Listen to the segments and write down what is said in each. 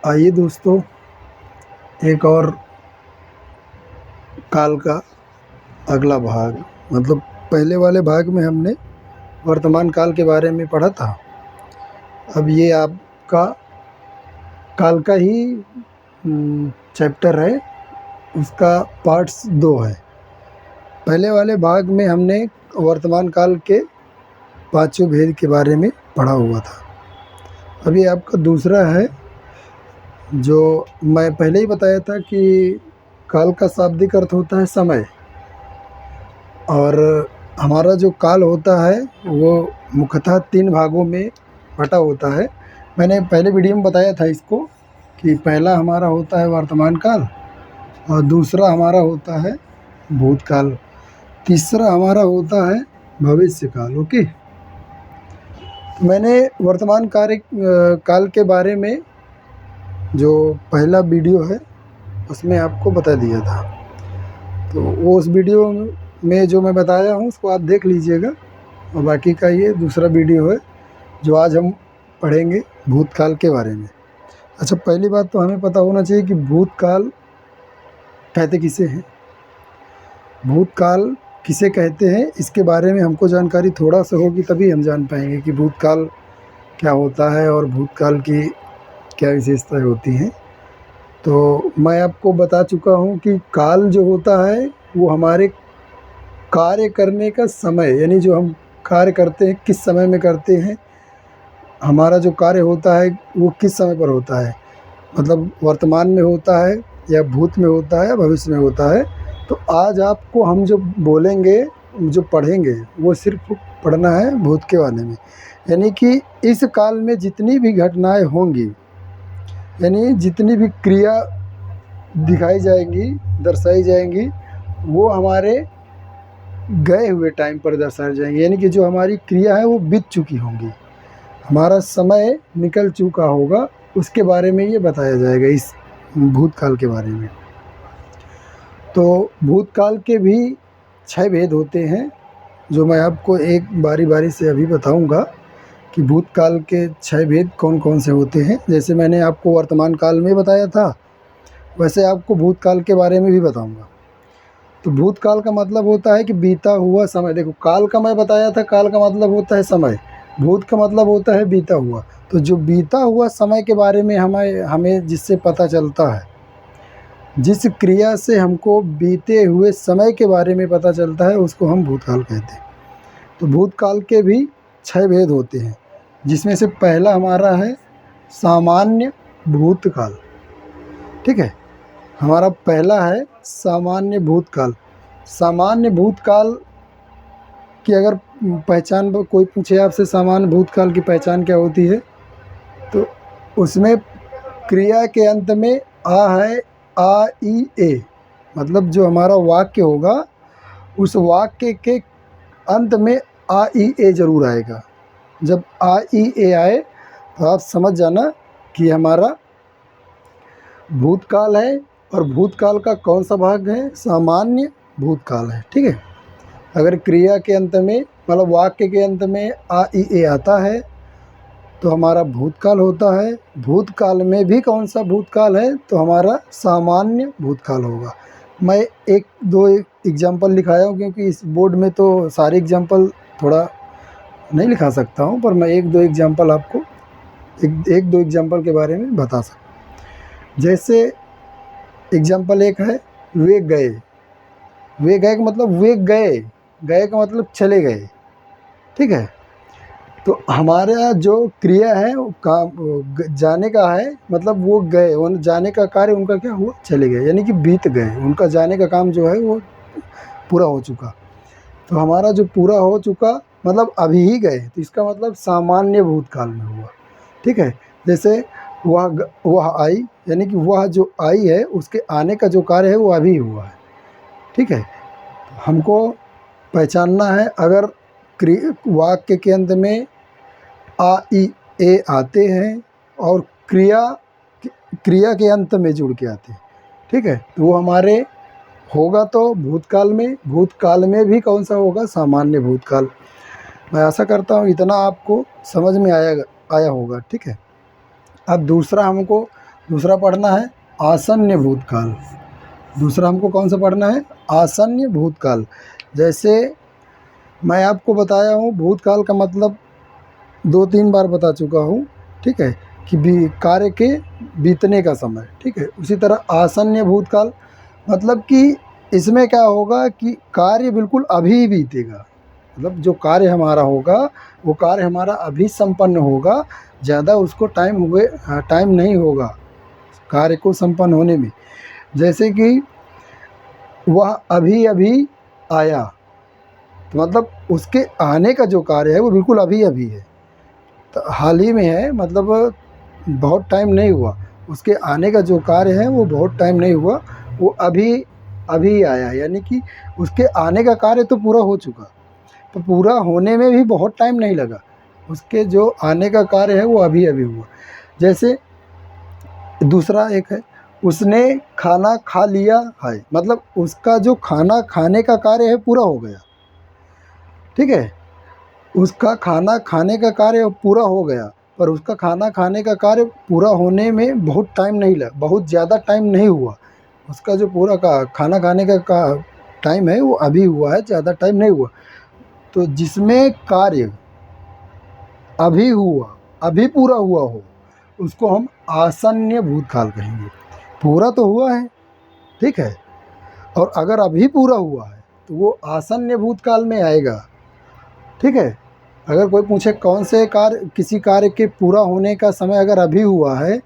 आइए दोस्तों, एक और काल का अगला भाग, मतलब पहले वाले भाग में हमने वर्तमान काल के बारे में पढ़ा था। अब ये आपका काल का ही चैप्टर है, उसका पार्ट्स 2 है। पहले वाले भाग में हमने वर्तमान काल के 5 भेद के बारे में पढ़ा हुआ था। अब ये आपका दूसरा है, जो मैं पहले ही बताया था कि काल का शाब्दिक अर्थ होता है समय, और हमारा जो काल होता है वो मुख्यतः 3 भागों में बटा होता है। मैंने पहले वीडियो में बताया था इसको कि पहला हमारा होता है वर्तमान काल, और दूसरा हमारा होता है भूतकाल, तीसरा हमारा होता है भविष्य काल। ओके, तो मैंने वर्तमान काल के बारे में जो पहला वीडियो है उसमें आपको बता दिया था, तो वो उस वीडियो में जो मैं बताया हूँ उसको आप देख लीजिएगा। और बाकी का ये दूसरा वीडियो है जो आज हम पढ़ेंगे भूतकाल के बारे में। अच्छा, पहली बात तो हमें पता होना चाहिए कि भूतकाल कहते किसे हैं। भूतकाल किसे कहते हैं इसके बारे में हमको जानकारी थोड़ा सा होगी, तभी हम जान पाएंगे कि भूतकाल क्या होता है और भूतकाल की क्या विशेषताएं होती हैं। तो मैं आपको बता चुका हूँ कि काल जो होता है वो हमारे कार्य करने का समय, यानी जो हम कार्य करते हैं किस समय में करते हैं, हमारा जो कार्य होता है वो किस समय पर होता है, मतलब वर्तमान में होता है या भूत में होता है या भविष्य में होता है। तो आज आपको हम जो बोलेंगे, जो पढ़ेंगे, वो सिर्फ पढ़ना है भूत के बारे में। यानी कि इस काल में जितनी भी घटनाएं होंगी, यानी जितनी भी क्रिया दिखाई जाएंगी, दर्शाई जाएंगी, वो हमारे गए हुए टाइम पर दर्शाई जाएंगी। यानी कि जो हमारी क्रिया है वो बीत चुकी होंगी, हमारा समय निकल चुका होगा, उसके बारे में ये बताया जाएगा इस भूतकाल के बारे में। तो भूतकाल के भी 6 भेद होते हैं, जो मैं आपको एक बारी बारी से अभी बताऊंगा कि भूतकाल के 6 भेद कौन कौन से होते हैं। जैसे मैंने आपको वर्तमान काल में बताया था, वैसे आपको भूतकाल के बारे में भी बताऊंगा। तो भूतकाल का मतलब होता है कि बीता हुआ समय। देखो, काल का मैं बताया था, काल का मतलब होता है समय, भूत का मतलब होता है बीता हुआ। तो जो बीता हुआ समय के बारे में हमें जिससे पता चलता है, जिस क्रिया से हमको बीते हुए समय के बारे में पता चलता है, उसको हम भूतकाल कहते हैं। तो भूतकाल के भी 6 भेद होते हैं, जिसमें से पहला हमारा है सामान्य भूतकाल। ठीक है, हमारा पहला है सामान्य भूतकाल। सामान्य भूतकाल की अगर पहचान कोई पूछे आपसे, सामान्य भूतकाल की पहचान क्या होती है, तो उसमें क्रिया के अंत में आ है, आ ई ए, मतलब जो हमारा वाक्य होगा उस वाक्य के अंत में आ ई ए जरूर आएगा। जब आ ई ए आए तो आप समझ जाना कि हमारा भूतकाल है, और भूतकाल का कौन सा भाग है, सामान्य भूतकाल है। ठीक है, अगर क्रिया के अंत में, मतलब वाक्य के अंत में आ ई ए आता है तो हमारा भूतकाल होता है। भूतकाल में भी कौन सा भूतकाल है, तो हमारा सामान्य भूतकाल होगा। मैं एक दो एग्जाम्पल लिखाया हूँ, क्योंकि इस बोर्ड में तो सारे एग्जाम्पल थोड़ा नहीं लिखा सकता हूँ, पर मैं एक दो एग्जाम्पल आपको एक दो एग्जाम्पल के बारे में बता सकता हूँ। जैसे एग्जाम्पल एक है, वे गए। वे गए का मतलब वे गए, गए का मतलब चले गए। ठीक है, तो हमारा जो क्रिया है वो काम जाने का है, मतलब वो गए, जाने का कार्य उनका क्या हुआ, चले गए, यानी कि बीत गए, उनका जाने का काम जो है वो पूरा हो चुका। तो हमारा जो पूरा हो चुका मतलब अभी ही गए, तो इसका मतलब सामान्य भूतकाल में हुआ। ठीक है, जैसे वह आई, यानी कि वह जो आई है उसके आने का जो कार्य है वो अभी हुआ है। ठीक है, हमको पहचानना है, अगर वाक्य के अंत में आ ई ए आते हैं और क्रिया के अंत में जुड़ के आते हैं, ठीक है, तो वो हमारे होगा तो भूतकाल में। भूतकाल में भी कौन सा होगा, सामान्य भूतकाल। मैं आशा करता हूँ इतना आपको समझ में आया होगा। ठीक है, अब दूसरा हमको दूसरा पढ़ना है आसन्न भूतकाल। दूसरा हमको कौन सा पढ़ना है? आसन्न भूतकाल। जैसे मैं आपको बताया हूँ, भूतकाल का मतलब 2-3 बार बता चुका हूँ, ठीक है, कि कार्य के बीतने का समय, ठीक है। उसी तरह आसन्न भूतकाल मतलब कि इसमें क्या होगा कि कार्य बिल्कुल अभी बीतेगा, मतलब जो कार्य हमारा होगा वो कार्य हमारा अभी संपन्न होगा, ज़्यादा उसको टाइम नहीं होगा कार्य को संपन्न होने में। जैसे कि वह अभी अभी आया, तो मतलब उसके आने का जो कार्य है वो बिल्कुल अभी अभी है, तो हाल ही में है, मतलब बहुत टाइम नहीं हुआ। उसके आने का जो कार्य है वो बहुत टाइम नहीं हुआ, वो अभी अभी आया, यानी कि उसके आने का कार्य तो पूरा हो चुका, तो पूरा होने में भी बहुत टाइम नहीं लगा, उसके जो आने का कार्य है वो अभी अभी हुआ। जैसे दूसरा एक है, उसने खाना खा लिया है, मतलब उसका जो खाना खाने का कार्य है पूरा हो गया, ठीक है। उसका खाना खाने का कार्य पूरा हो गया, पर उसका खाना खाने का कार्य पूरा होने में बहुत टाइम नहीं लगा, बहुत ज़्यादा टाइम नहीं हुआ। उसका जो पूरा खाना खाने का टाइम है वो अभी हुआ है, ज़्यादा टाइम नहीं हुआ। तो जिसमें कार्य अभी हुआ, अभी पूरा हुआ हो, उसको हम आसन्न भूतकाल कहेंगे। पूरा तो हुआ है, ठीक है, और अगर अभी पूरा हुआ है तो वो आसन्न भूतकाल में आएगा, ठीक है। अगर कोई पूछे कौन से कार्य, किसी कार्य के पूरा होने का समय अगर अभी हुआ है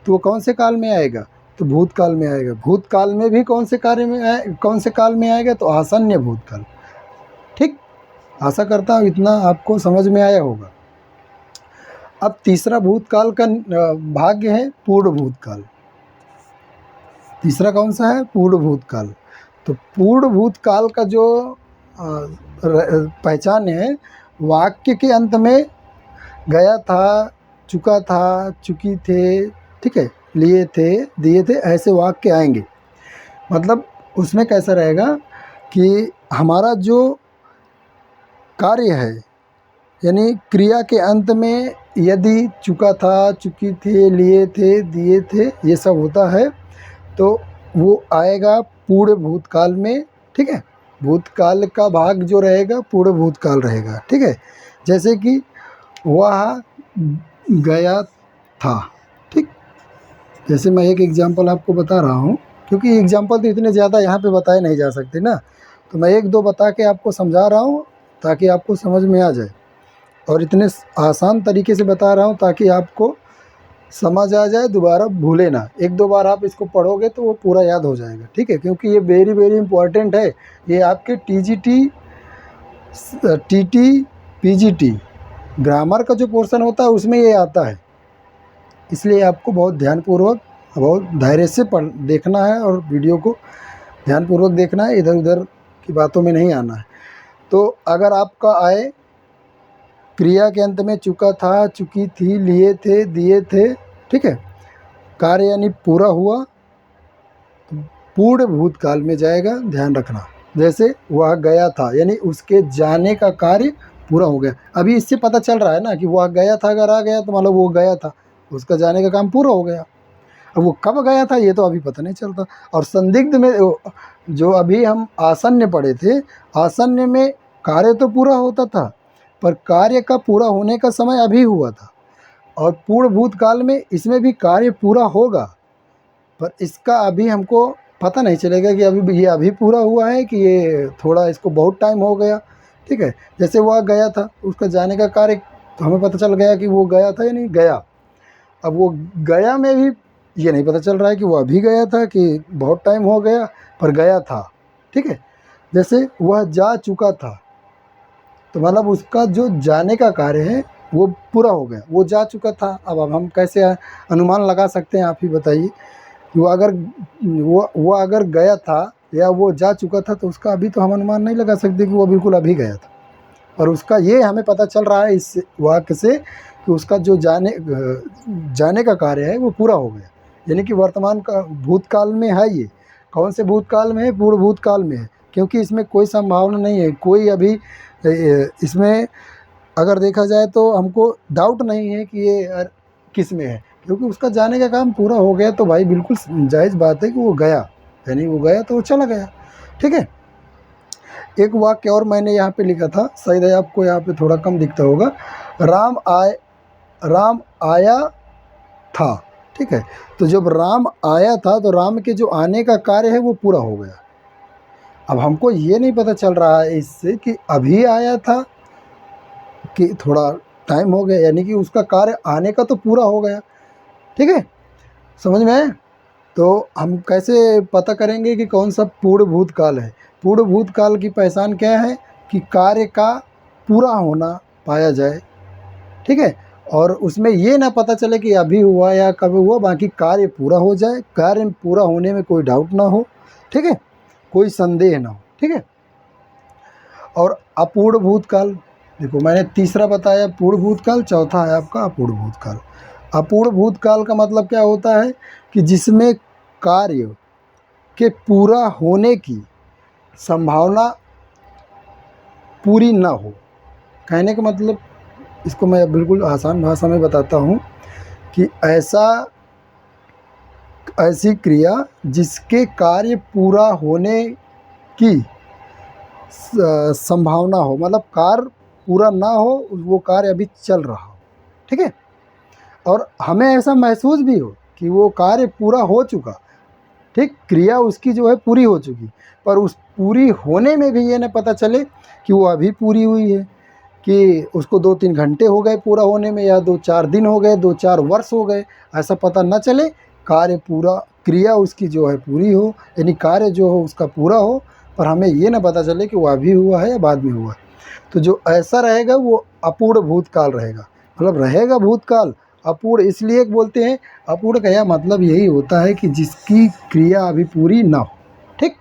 तो वो कौन से काल में आएगा? तो भूतकाल में आएगा। भूतकाल में भी कौन से कौन से काल में आएगा? तो आसन्न भूतकाल, ठीक। आशा करता हूँ इतना आपको समझ में आया होगा। अब तीसरा भूतकाल का भाग्य है पूर्ण भूतकाल। तीसरा कौन सा है? पूर्ण भूतकाल। तो पूर्ण भूतकाल का जो पहचान है, वाक्य के अंत में गया था, चुका था, चुकी थे, ठीक है, लिए थे, दिए थे, ऐसे वाक्य आएंगे। मतलब उसमें कैसा रहेगा कि हमारा जो कार्य है, यानी क्रिया के अंत में यदि चुका था, चुकी थे, लिए थे, दिए थे, ये सब होता है, तो वो आएगा पूर्ण भूतकाल में, ठीक है। भूतकाल का भाग जो रहेगा पूर्ण भूतकाल रहेगा, ठीक है। जैसे कि वह गया था, ठीक। जैसे मैं एक एग्जांपल आपको बता रहा हूँ, क्योंकि एग्जांपल तो इतने ज़्यादा यहाँ पे बताए नहीं जा सकते ना, तो मैं 1-2 बता के आपको समझा रहा हूँ ताकि आपको समझ में आ जाए, और इतने आसान तरीके से बता रहा हूँ ताकि आपको समझ आ जाए, दोबारा भूले ना। 1-2 बार आप इसको पढ़ोगे तो वो पूरा याद हो जाएगा, ठीक है, क्योंकि ये वेरी वेरी इंपॉर्टेंट है। ये आपके टीजीटी, टीटी, पीजीटी ग्रामर का जो पोर्शन होता है उसमें ये आता है, इसलिए आपको बहुत ध्यानपूर्वक, बहुत धैर्य से देखना है, और वीडियो को ध्यानपूर्वक देखना है, इधर उधर की बातों में नहीं आना है। तो अगर आपका आए क्रिया के अंत में चुका था, चुकी थी, लिए थे, दिए थे, ठीक है, कार्य यानी पूरा हुआ, तो पूर्ण भूतकाल में जाएगा, ध्यान रखना। जैसे वह गया था, यानी उसके जाने का कार्य पूरा हो गया। अभी इससे पता चल रहा है ना कि वह गया था, अगर आ गया तो मतलब वो गया था, उसका जाने का काम पूरा हो गया। अब वो कब गया था ये तो अभी पता नहीं चलता। और संदिग्ध में जो अभी हम आसन्न पढ़े थे, आसन्न में कार्य तो पूरा होता था, पर कार्य का पूरा होने का समय अभी हुआ था। और पूर्ण भूतकाल में इसमें भी कार्य पूरा होगा, पर इसका अभी हमको पता नहीं चलेगा कि अभी ये अभी पूरा हुआ है कि ये थोड़ा इसको बहुत टाइम हो गया, ठीक है। जैसे वह गया था, उसका जाने का कार्य तो हमें पता चल गया कि वो गया था या नहीं गया। अब वो गया में भी ये नहीं पता चल रहा है कि वो अभी गया था कि बहुत टाइम हो गया, पर गया था, ठीक है। जैसे वह जा चुका था, तो मतलब उसका जो जाने का कार्य है वो पूरा हो गया, वो जा चुका था। अब हम कैसे अनुमान लगा सकते हैं, आप ही बताइए। वो अगर गया था या वो जा चुका था, तो उसका अभी तो हम अनुमान नहीं लगा सकते कि वो बिल्कुल अभी गया था। और उसका ये हमें पता चल रहा है इस वाक्य से कि उसका जो जाने का कार्य है वो पूरा हो गया, यानी कि वर्तमान का भूतकाल में है। ये कौन से भूतकाल में है? पूर्ण भूतकाल में है, क्योंकि इसमें कोई संभावना नहीं है, कोई अभी इसमें अगर देखा जाए तो हमको डाउट नहीं है कि ये किस में है, क्योंकि उसका जाने का काम पूरा हो गया तो भाई बिल्कुल जायज़ बात है कि वो गया, यानी वो गया तो वो चला गया। ठीक है। एक वाक्य और मैंने यहाँ पे लिखा था, शायद आपको यहाँ पे थोड़ा कम दिखता होगा। राम आया था। ठीक है। तो जब राम आया था तो राम के जो आने का कार्य है वो पूरा हो गया। अब हमको ये नहीं पता चल रहा है इससे कि अभी आया था कि थोड़ा टाइम हो गया, यानी कि उसका कार्य आने का तो पूरा हो गया। ठीक है, समझ में आया? तो हम कैसे पता करेंगे कि कौन सा पूर्ण भूतकाल है? पूर्ण भूतकाल की पहचान क्या है? कि कार्य का पूरा होना पाया जाए। ठीक है, और उसमें ये ना पता चले कि अभी हुआ या कब हुआ, बाकी कार्य पूरा हो जाए, कार्य पूरा होने में कोई डाउट ना हो। ठीक है, कोई संदेह ना हो। ठीक है। और अपूर्ण भूतकाल, देखो मैंने तीसरा बताया पूर्ण भूतकाल, चौथा है आपका अपूर्ण भूतकाल। अपूर्ण भूतकाल का मतलब क्या होता है? कि जिसमें कार्य के पूरा होने की संभावना पूरी ना हो। कहने का मतलब, इसको मैं बिल्कुल आसान भाषा में बताता हूँ कि ऐसी क्रिया जिसके कार्य पूरा होने की संभावना हो, मतलब कार्य पूरा ना हो, वो कार्य अभी चल रहा हो। ठीक है, और हमें ऐसा महसूस भी हो कि वो कार्य पूरा हो चुका। ठीक, क्रिया उसकी जो है पूरी हो चुकी, पर उस पूरी होने में भी ये ना पता चले कि वो अभी पूरी हुई है, कि उसको 2-3 घंटे हो गए पूरा होने में, या 2-4 दिन हो गए, 2-4 वर्ष हो गए, ऐसा पता न चले। कार्य पूरा, क्रिया उसकी जो है पूरी हो, यानी कार्य जो हो उसका पूरा हो, पर हमें ये ना पता चले कि वो अभी हुआ है या बाद में हुआ है। तो जो ऐसा रहेगा वो अपूर्ण भूतकाल रहेगा। मतलब रहेगा भूतकाल, अपूर्ण इसलिए बोलते हैं। अपूर्ण का यह मतलब यही होता है कि जिसकी क्रिया अभी पूरी ना हो। ठीक,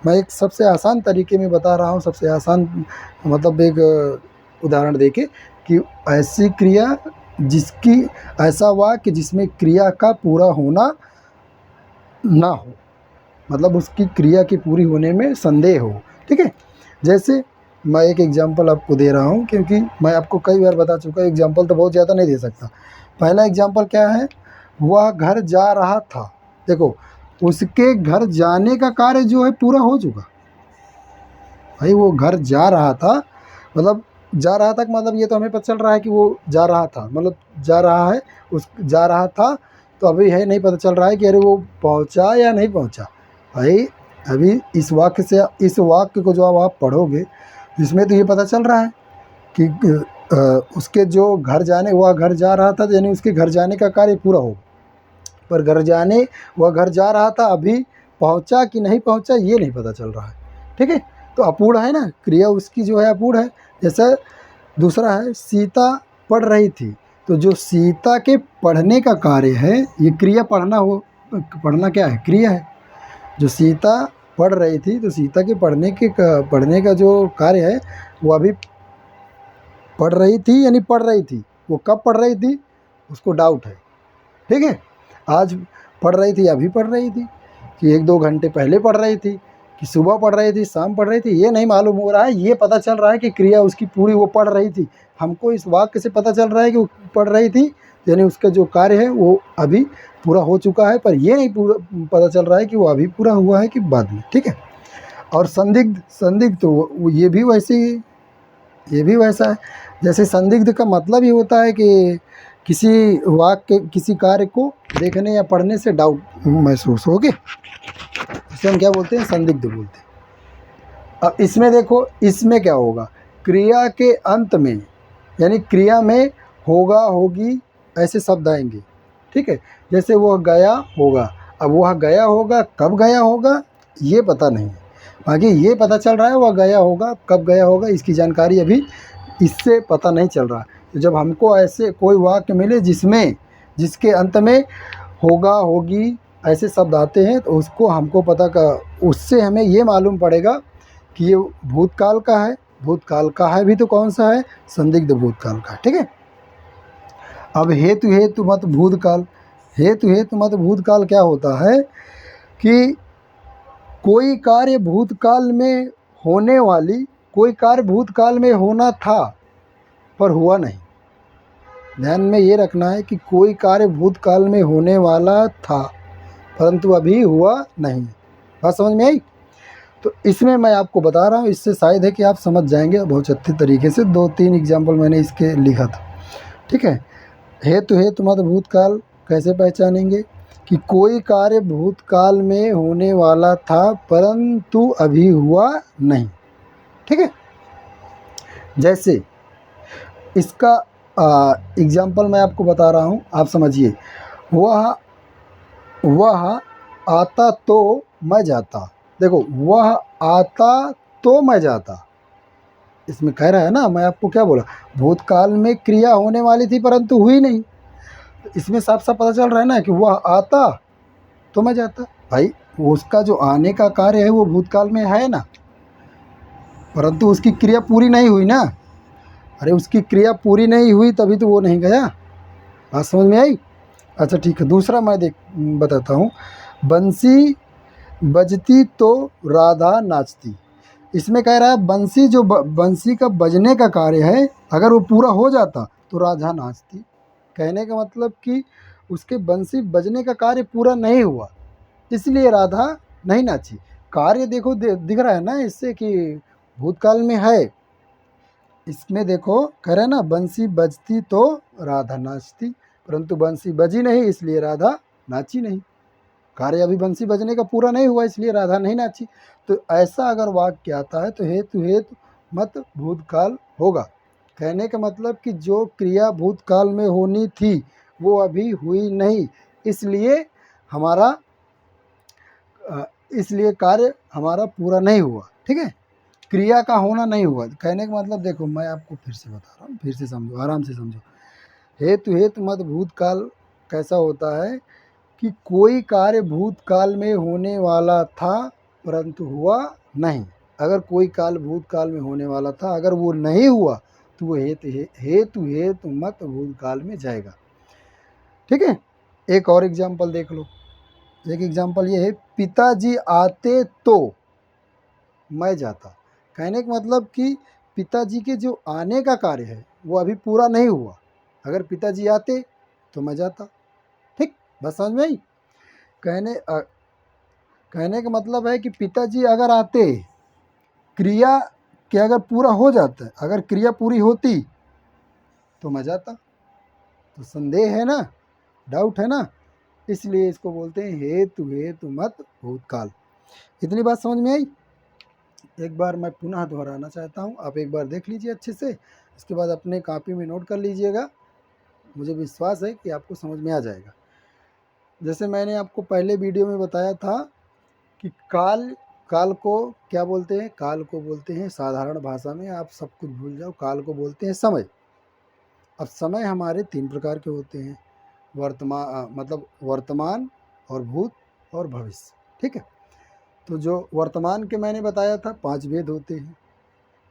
मैं एक सबसे आसान तरीके में बता रहा हूँ, सबसे आसान मतलब एक उदाहरण देके, कि ऐसी क्रिया जिसकी, ऐसा वाक्य जिसमें क्रिया का पूरा होना ना हो, मतलब उसकी क्रिया की पूरी होने में संदेह हो। ठीक है, जैसे मैं एक एग्जांपल आपको दे रहा हूँ, क्योंकि मैं आपको कई बार बता चुका, एग्जांपल तो बहुत ज़्यादा नहीं दे सकता। पहला एग्जांपल क्या है? वह घर जा रहा था। देखो, उसके घर जाने का कार्य जो है पूरा हो चुका। भाई वो घर जा रहा था, मतलब जा रहा था मतलब ये तो हमें पता चल रहा है कि वो जा रहा था, मतलब जा रहा है, उस जा रहा था। तो अभी है नहीं पता चल रहा है कि अरे वो पहुंचा या नहीं पहुंचा। भाई अभी इस वाक्य से, इस वाक्य को जो अब आप पढ़ोगे, इसमें तो ये पता चल रहा है कि उसके जो घर जाने, वह घर जा रहा था, यानी उसके घर जाने का कार्य पूरा हो। पर घर जाने, वह घर जा रहा था, अभी पहुंचा कि नहीं पहुंचा ये नहीं पता चल रहा है। ठीक है, तो अपूर्ण है ना, क्रिया उसकी जो है अपूर्ण है। जैसा दूसरा है, सीता पढ़ रही थी। तो जो सीता के पढ़ने का कार्य है, ये क्रिया पढ़ना हो, पढ़ना क्या है? क्रिया है। जो सीता पढ़ रही थी, तो सीता के पढ़ने का जो कार्य है वो अभी पढ़ रही थी, यानी पढ़ रही थी। वो कब पढ़ रही थी उसको डाउट है। ठीक है, आज पढ़ रही थी, अभी पढ़ रही थी, कि 1-2 घंटे पहले पढ़ रही थी, कि सुबह पढ़ रही थी, शाम पढ़ रही थी, ये नहीं मालूम हो रहा है। ये पता चल रहा है कि क्रिया उसकी पूरी, वो पढ़ रही थी। हमको इस वाक्य से पता चल रहा है कि वो पढ़ रही थी, यानी उसका जो कार्य है वो अभी पूरा हो चुका है, पर ये नहीं पूरा पता चल रहा है कि वो अभी पूरा हुआ है कि बाद में। ठीक है, और संदिग्ध, संदिग्ध तो ये भी वैसे ही, ये भी वैसा है। जैसे संदिग्ध का मतलब ही होता है कि किसी वाक्य, किसी कार्य को देखने या पढ़ने से डाउट महसूस हो गए, इसे हम क्या बोलते हैं? संदिग्ध बोलते हैं। अब इसमें देखो, इसमें क्या होगा? क्रिया के अंत में, यानी क्रिया में होगा, होगी, ऐसे शब्द आएंगे। ठीक है, जैसे वह गया होगा। अब वह गया होगा, कब गया होगा ये पता नहीं है, बाकी ये पता चल रहा है वह गया होगा, कब गया होगा इसकी जानकारी अभी इससे पता नहीं चल रहा। तो जब हमको ऐसे कोई वाक्य मिले जिसमें, जिसके अंत में होगा, होगी, ऐसे शब्द आते हैं, तो उसको हमको पता का, उससे हमें ये मालूम पड़ेगा कि ये भूतकाल का है। भूतकाल का है भी तो कौन सा है? संदिग्ध भूतकाल का। ठीक है, अब हेतु हेतु मत भूतकाल। हेतु हेतु मत भूतकाल क्या होता है? कि कोई कार्य भूतकाल में होने वाली, कोई कार्य भूतकाल में होना था पर हुआ नहीं। ध्यान में ये रखना है कि कोई कार्य भूतकाल में होने वाला था परंतु अभी हुआ नहीं। बात समझ में आई? तो इसमें मैं आपको बता रहा हूँ, इससे शायद है कि आप समझ जाएंगे बहुत अच्छे तरीके से। 2-3 एग्जाम्पल मैंने इसके लिखा था, ठीक है। हेतु हेतु मत भूतकाल कैसे पहचानेंगे कि कोई कार्य भूतकाल में होने वाला था परंतु अभी हुआ नहीं, ठीक है। जैसे इसका एग्जाम्पल मैं आपको बता रहा हूँ, आप समझिए। वह वह आता तो मैं जाता। देखो, वह आता तो मैं जाता, इसमें कह रहा है ना, मैं आपको क्या बोला, भूतकाल में क्रिया होने वाली थी परंतु हुई नहीं। इसमें साफ साफ पता चल रहा है ना कि वह आता तो मैं जाता। भाई, उसका जो आने का कार्य है वो भूतकाल में है ना, परंतु उसकी क्रिया पूरी नहीं हुई ना। अरे, उसकी क्रिया पूरी नहीं हुई तभी तो वो नहीं गया। बात समझ में आई? अच्छा, ठीक है। दूसरा मैं बताता हूँ। बंसी बजती तो राधा नाचती। इसमें कह रहा है बंसी, जो बंसी का बजने का कार्य है, अगर वो पूरा हो जाता तो राधा नाचती। कहने का मतलब कि उसके बंसी बजने का कार्य पूरा नहीं हुआ, इसलिए राधा नहीं नाची। कार्य देखो, दिख रहा है ना इससे कि भूतकाल में है। इसमें देखो, कह रहे हैं ना, बंसी बजती तो राधा नाचती, परंतु बंसी बजी नहीं इसलिए राधा नाची नहीं। कार्य अभी बंसी बजने का पूरा नहीं हुआ इसलिए राधा नहीं नाची। तो ऐसा अगर वाक्य आता है तो हेतु हेतु मत भूतकाल होगा। कहने का मतलब कि जो क्रिया भूतकाल में होनी थी वो अभी हुई नहीं, इसलिए हमारा इसलिए कार्य हमारा पूरा नहीं हुआ, ठीक है। क्रिया का होना नहीं हुआ। कहने का मतलब देखो, मैं आपको फिर से बता रहा हूँ, फिर से समझो, आराम से समझो। हेतु हेतु मत भूतकाल कैसा होता है कि कोई कार्य भूतकाल में होने वाला था परंतु हुआ नहीं। अगर कोई काल भूतकाल में होने वाला था, अगर वो नहीं हुआ तो वो हेतु हेतु मत भूतकाल में जाएगा, ठीक है। एक और एग्जाम्पल देख लो। एक एग्जाम्पल ये है, पिताजी आते तो मैं जाता। कहने का मतलब कि पिताजी के जो आने का कार्य है वो अभी पूरा नहीं हुआ। अगर पिताजी आते तो मैं जाता, ठीक। बस समझ में आई? कहने का मतलब है कि पिताजी अगर आते, क्रिया के अगर पूरा हो जाता, अगर क्रिया पूरी होती तो मैं जाता। तो संदेह है ना, डाउट है ना, इसलिए इसको बोलते हैं हेतु हेतु मत भूतकाल। इतनी बात समझ में आई? एक बार मैं पुनः दोहराना चाहता हूँ, आप एक बार देख लीजिए अच्छे से, इसके बाद अपने कॉपी में नोट कर लीजिएगा। मुझे विश्वास है कि आपको समझ में आ जाएगा। जैसे मैंने आपको पहले वीडियो में बताया था कि काल को क्या बोलते हैं? काल को बोलते हैं, साधारण भाषा में आप सब कुछ भूल जाओ, काल को बोलते हैं समय। अब समय हमारे 3 प्रकार के होते हैं, मतलब वर्तमान और भूत और भविष्य, ठीक है। तो जो वर्तमान के मैंने बताया था 5 भेद होते हैं,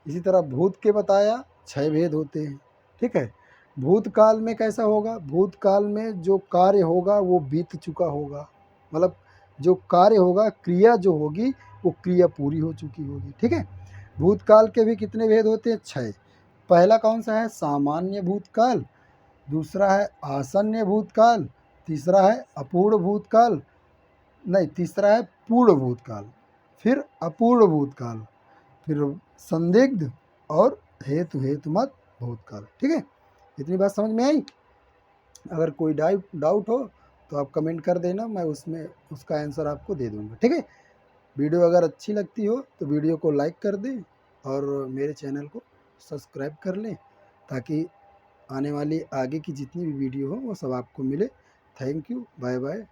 इसी तरह भूत के बताया 6 भेद होते हैं, ठीक है। भूतकाल में कैसा होगा? भूतकाल में जो कार्य होगा वो बीत चुका होगा, मतलब जो कार्य होगा, क्रिया जो होगी वो क्रिया पूरी हो चुकी होगी, ठीक है। भूतकाल के भी कितने भेद होते हैं? 6। पहला कौन सा है? सामान्य भूतकाल। दूसरा है आसन्न भूतकाल। तीसरा है अपूर्ण भूतकाल, नहीं, तीसरा है पूर्ण भूतकाल, फिर अपूर्ण भूतकाल, फिर संदिग्ध और हेतु हेतु मत भूतकाल, ठीक है। इतनी बात समझ में आई? अगर कोई डाउट हो तो आप कमेंट कर देना, मैं उसमें उसका आंसर आपको दे दूंगा, ठीक है। वीडियो अगर अच्छी लगती हो तो वीडियो को लाइक कर दें और मेरे चैनल को सब्सक्राइब कर लें, ताकि आने वाली आगे की जितनी भी वीडियो हो वो सब आपको मिले। Thank you, bye bye.